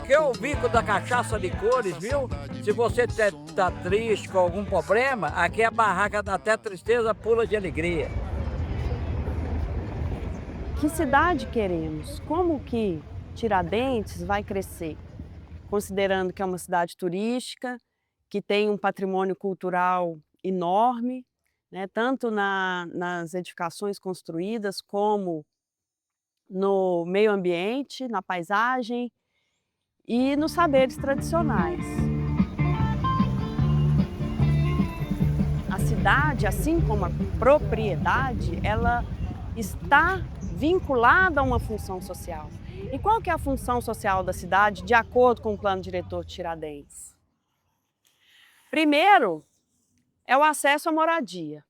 aqui é o bico da cachaça de cores, viu? Se você tá triste com algum problema, aqui é a barraca da Até Tristeza Pula de Alegria. Que cidade queremos? Como que Tiradentes vai crescer? Considerando que é uma cidade turística, que tem um patrimônio cultural enorme, né, tanto nas edificações construídas como no meio ambiente, na paisagem e nos saberes tradicionais. A cidade, assim como a propriedade, ela está vinculada a uma função social. E qual que é a função social da cidade, de acordo com o plano diretor de Tiradentes? Primeiro, é o acesso à moradia.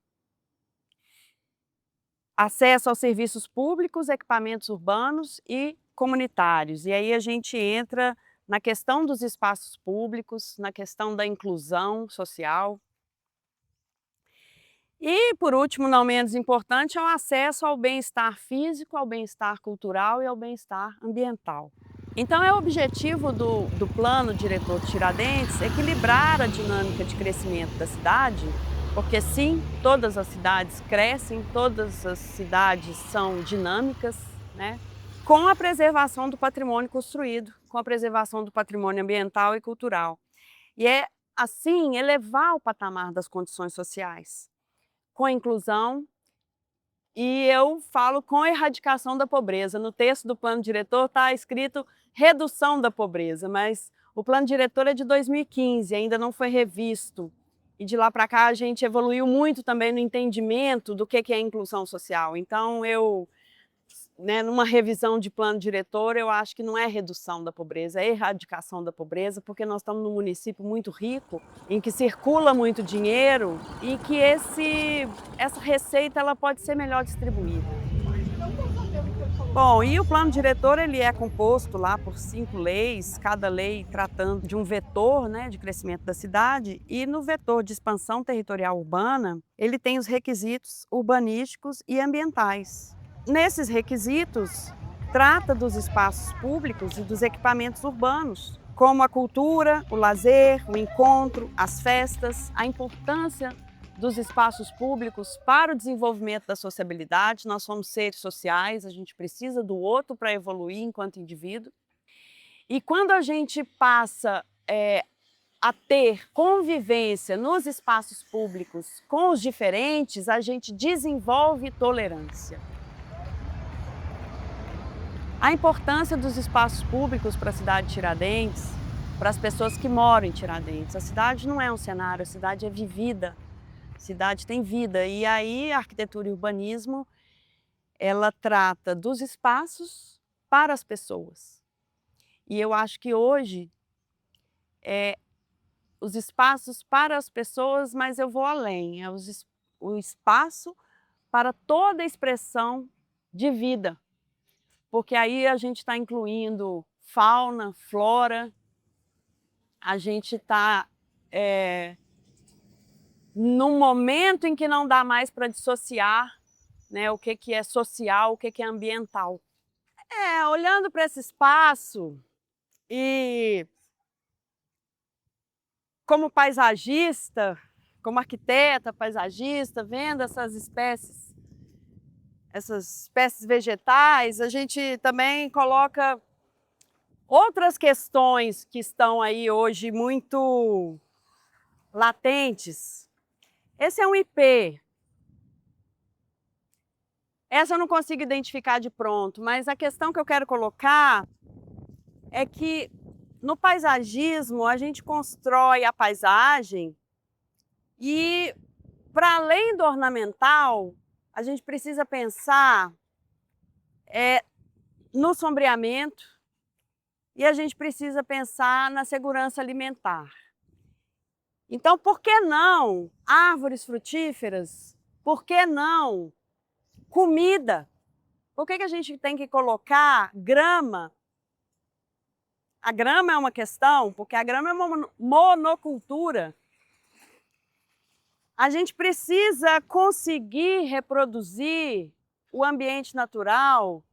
Acesso aos serviços públicos, equipamentos urbanos e comunitários. E aí a gente entra na questão dos espaços públicos, na questão da inclusão social. E, por último, não menos importante, é o acesso ao bem-estar físico, ao bem-estar cultural e ao bem-estar ambiental. Então, é o objetivo do plano diretor de Tiradentes equilibrar a dinâmica de crescimento da cidade, porque sim, todas as cidades crescem, todas as cidades são dinâmicas, né? Com a preservação do patrimônio construído, com a preservação do patrimônio ambiental e cultural. E é, assim, elevar o patamar das condições sociais, com a inclusão, e eu falo com a erradicação da pobreza. No texto do plano diretor está escrito redução da pobreza, mas o plano diretor é de 2015, ainda não foi revisto. E de lá para cá a gente evoluiu muito também no entendimento do que é inclusão social. Então numa revisão de plano diretor, eu acho que não é redução da pobreza, é erradicação da pobreza, porque nós estamos num município muito rico, em que circula muito dinheiro e que essa receita ela pode ser melhor distribuída. Bom, e o plano diretor ele é composto lá por 5 leis, cada lei tratando de um vetor, né, de crescimento da cidade, e no vetor de expansão territorial urbana, ele tem os requisitos urbanísticos e ambientais. Nesses requisitos, trata dos espaços públicos e dos equipamentos urbanos, como a cultura, o lazer, o encontro, as festas, a importância dos espaços públicos para o desenvolvimento da sociabilidade. Nós somos seres sociais, a gente precisa do outro para evoluir enquanto indivíduo. E quando a gente passa a ter convivência nos espaços públicos com os diferentes, a gente desenvolve tolerância. A importância dos espaços públicos para a cidade de Tiradentes, para as pessoas que moram em Tiradentes. A cidade não é um cenário, a cidade é vivida, a cidade tem vida. E aí a arquitetura e urbanismo, ela trata dos espaços para as pessoas. E eu acho que hoje os espaços para as pessoas, mas eu vou além, o espaço para toda a expressão de vida. Porque aí a gente está incluindo fauna, flora, a gente está num momento em que não dá mais para dissociar, né, o que é social, o que é ambiental. Olhando para esse espaço e como paisagista, como arquiteta paisagista, vendo essas espécies vegetais, a gente também coloca outras questões que estão aí hoje muito latentes. Esse é um IP. Essa eu não consigo identificar de pronto, mas a questão que eu quero colocar é que no paisagismo a gente constrói a paisagem e, para além do ornamental, a gente precisa pensar no sombreamento e a gente precisa pensar na segurança alimentar. Então, por que não árvores frutíferas? Por que não comida? Por que a gente tem que colocar grama? A grama é uma questão, porque a grama é uma monocultura. A gente precisa conseguir reproduzir o ambiente natural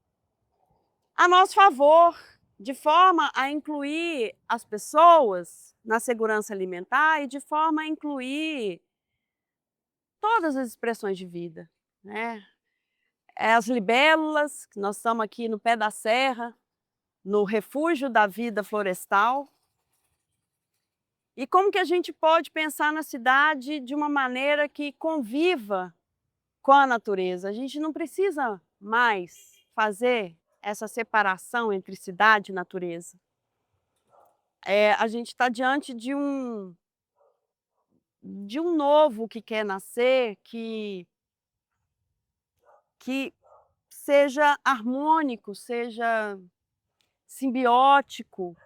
a nosso favor. de forma a incluir as pessoas na segurança alimentar e de forma a incluir todas as expressões de vida, né. As libélulas, que nós estamos aqui no pé da serra, no refúgio da vida florestal. E como que a gente pode pensar na cidade de uma maneira que conviva com a natureza? A gente não precisa mais fazer essa separação entre cidade e natureza. A gente está diante de um novo que quer nascer, que seja harmônico, seja simbiótico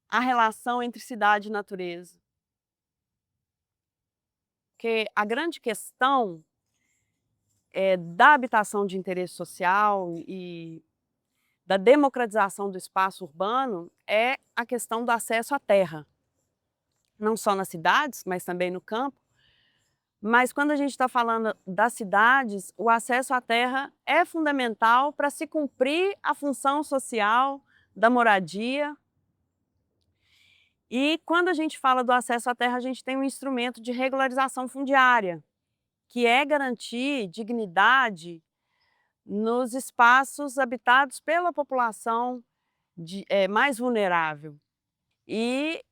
a relação entre cidade e natureza. Porque a grande questão da habitação de interesse social e da democratização do espaço urbano é a questão do acesso à terra, não só nas cidades, mas também no campo. Mas quando a gente está falando das cidades, o acesso à terra é fundamental para se cumprir a função social da moradia. E quando a gente fala do acesso à terra, a gente tem um instrumento de regularização fundiária, que é garantir dignidade nos espaços habitados pela população mais vulnerável. E,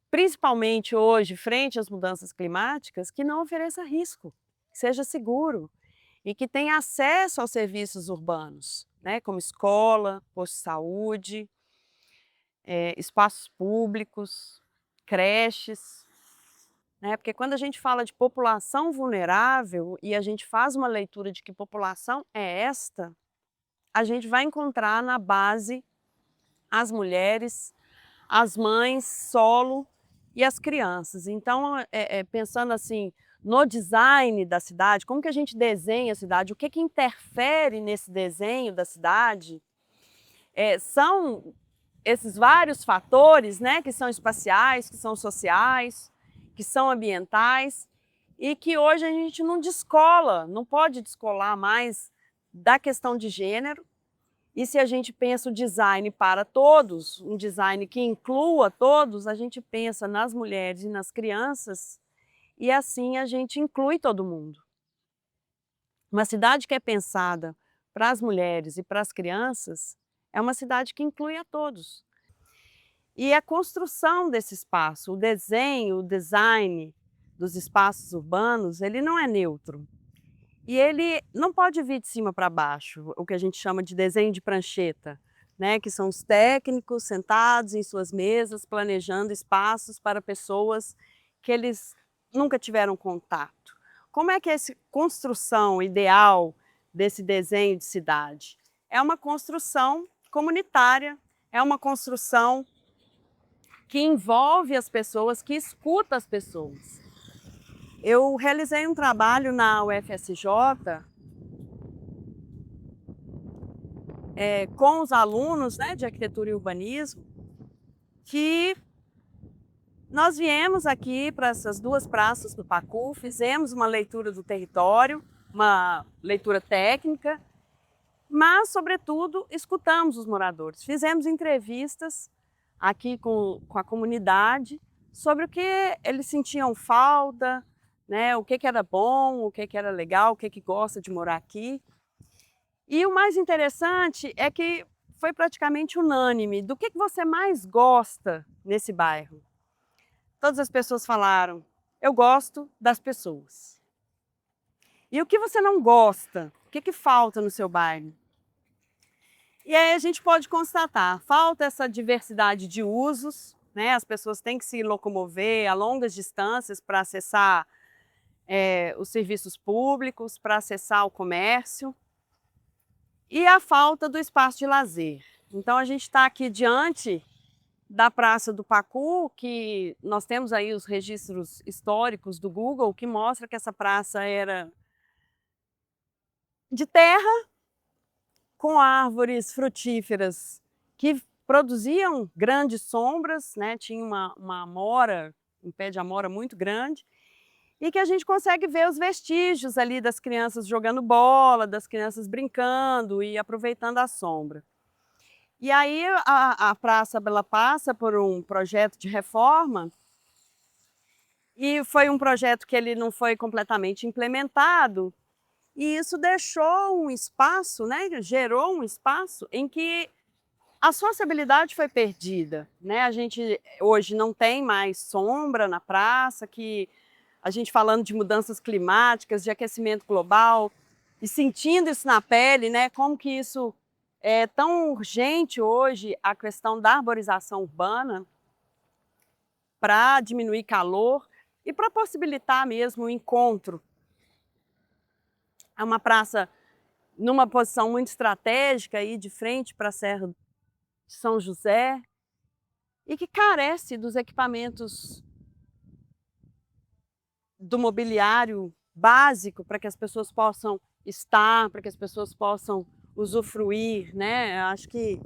principalmente hoje, frente às mudanças climáticas, que não ofereça risco, que seja seguro e que tenha acesso aos serviços urbanos, né, como escola, posto de saúde, espaços públicos, creches. Né, porque quando a gente fala de população vulnerável e a gente faz uma leitura de que população é esta, a gente vai encontrar na base as mulheres, as mães solo e as crianças. Então, pensando assim, no design da cidade, como que a gente desenha a cidade, o que que interfere nesse desenho da cidade, são esses vários fatores, né, que são espaciais, que são sociais, que são ambientais e que hoje a gente não descola, não pode descolar mais da questão de gênero. E se a gente pensa o design para todos, um design que inclua todos, a gente pensa nas mulheres e nas crianças e assim a gente inclui todo mundo. Uma cidade que é pensada para as mulheres e para as crianças é uma cidade que inclui a todos. E a construção desse espaço, o desenho, o design dos espaços urbanos, ele não é neutro. E ele não pode vir de cima para baixo, o que a gente chama de desenho de prancheta, né? Que são os técnicos sentados em suas mesas, planejando espaços para pessoas que eles nunca tiveram contato. Como é que é essa construção ideal desse desenho de cidade? É uma construção comunitária, é uma construção que envolve as pessoas, que escuta as pessoas. Eu realizei um trabalho na UFSJ com os alunos, né, de arquitetura e urbanismo, que nós viemos aqui para essas duas praças do Pacu, fizemos uma leitura do território, uma leitura técnica, mas, sobretudo, escutamos os moradores. Fizemos entrevistas aqui com a comunidade sobre o que eles sentiam falta, né, o que era bom, o que era legal, o que gosta de morar aqui. E o mais interessante é que foi praticamente unânime. Do que você mais gosta nesse bairro? Todas as pessoas falaram, eu gosto das pessoas. E o que você não gosta? O que falta no seu bairro? E aí a gente pode constatar, falta essa diversidade de usos, né? As pessoas têm que se locomover a longas distâncias para acessar os serviços públicos, para acessar o comércio. E a falta do espaço de lazer. Então a gente está aqui diante da Praça do Pacu, que nós temos aí os registros históricos do Google, que mostra que essa praça era de terra, com árvores frutíferas que produziam grandes sombras, né? Tinha uma amora, um pé de amora muito grande, e que a gente consegue ver os vestígios ali das crianças jogando bola, das crianças brincando e aproveitando a sombra. E aí a praça ela passa por um projeto de reforma e foi um projeto que ele não foi completamente implementado e isso deixou um espaço, né, gerou um espaço em que a sociabilidade foi perdida, né? A gente hoje não tem mais sombra na praça, que a gente falando de mudanças climáticas, de aquecimento global e sentindo isso na pele, né? Como que isso é tão urgente hoje, a questão da arborização urbana para diminuir calor e para possibilitar mesmo o encontro. É uma praça numa posição muito estratégica aí de frente para a Serra de São José e que carece dos equipamentos do mobiliário básico para que as pessoas possam estar, para que as pessoas possam usufruir, né? Eu acho que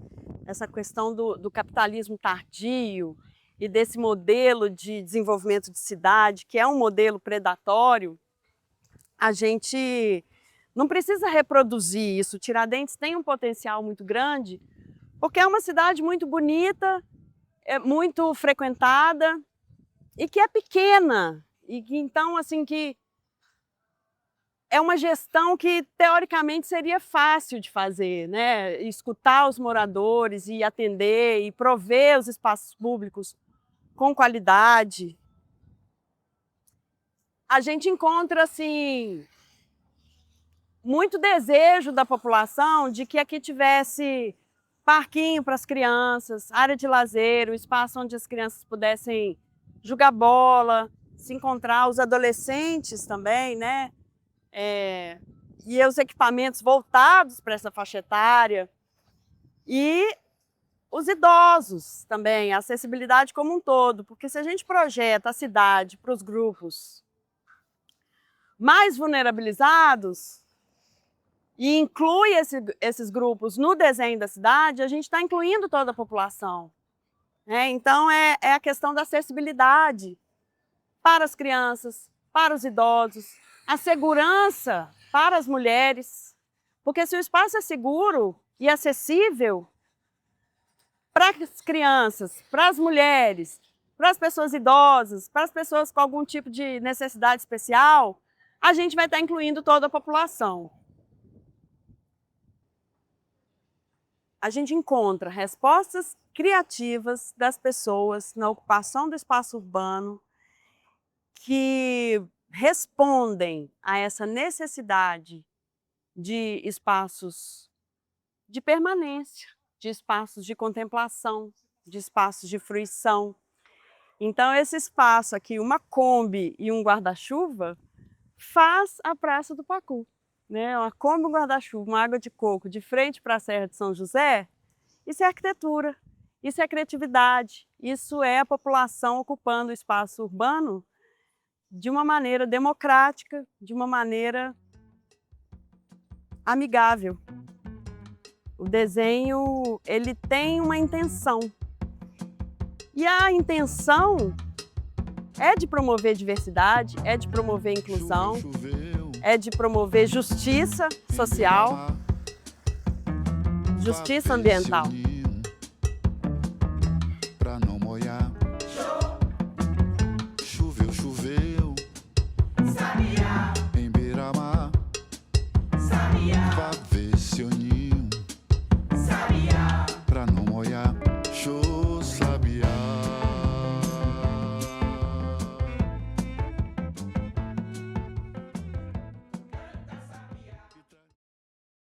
essa questão do capitalismo tardio e desse modelo de desenvolvimento de cidade, que é um modelo predatório, a gente não precisa reproduzir isso. Tiradentes tem um potencial muito grande, porque é uma cidade muito bonita, é muito frequentada e que é pequena. E que então, assim, que é uma gestão que teoricamente seria fácil de fazer, né? Escutar os moradores e atender e prover os espaços públicos com qualidade. A gente encontra, assim, muito desejo da população de que aqui tivesse parquinho para as crianças, área de lazer, um espaço onde as crianças pudessem jogar bola, se encontrar, os adolescentes também, né? E os equipamentos voltados para essa faixa etária. E os idosos também, a acessibilidade como um todo, porque se a gente projeta a cidade para os grupos mais vulnerabilizados e inclui esses grupos no desenho da cidade, a gente está incluindo toda a população. Então é a questão da acessibilidade para as crianças, para os idosos, a segurança para as mulheres, porque se o espaço é seguro e acessível para as crianças, para as mulheres, para as pessoas idosas, para as pessoas com algum tipo de necessidade especial, a gente vai estar incluindo toda a população. A gente encontra respostas criativas das pessoas na ocupação do espaço urbano que respondem a essa necessidade de espaços de permanência, de espaços de contemplação, de espaços de fruição. Então, esse espaço aqui, uma Kombi e um guarda-chuva, faz a Praça do Pacu. Uma Kombi, um guarda-chuva, uma água de coco de frente para a Serra de São José, isso é arquitetura, isso é criatividade, isso é a população ocupando o espaço urbano de uma maneira democrática, de uma maneira amigável. O desenho, ele tem uma intenção. E a intenção é de promover diversidade, é de promover inclusão, é de promover justiça social, justiça ambiental. Pra não molhar. Choveu, choveu. Sabiá. Em beira-mar. Sabiá. Vá ver se eu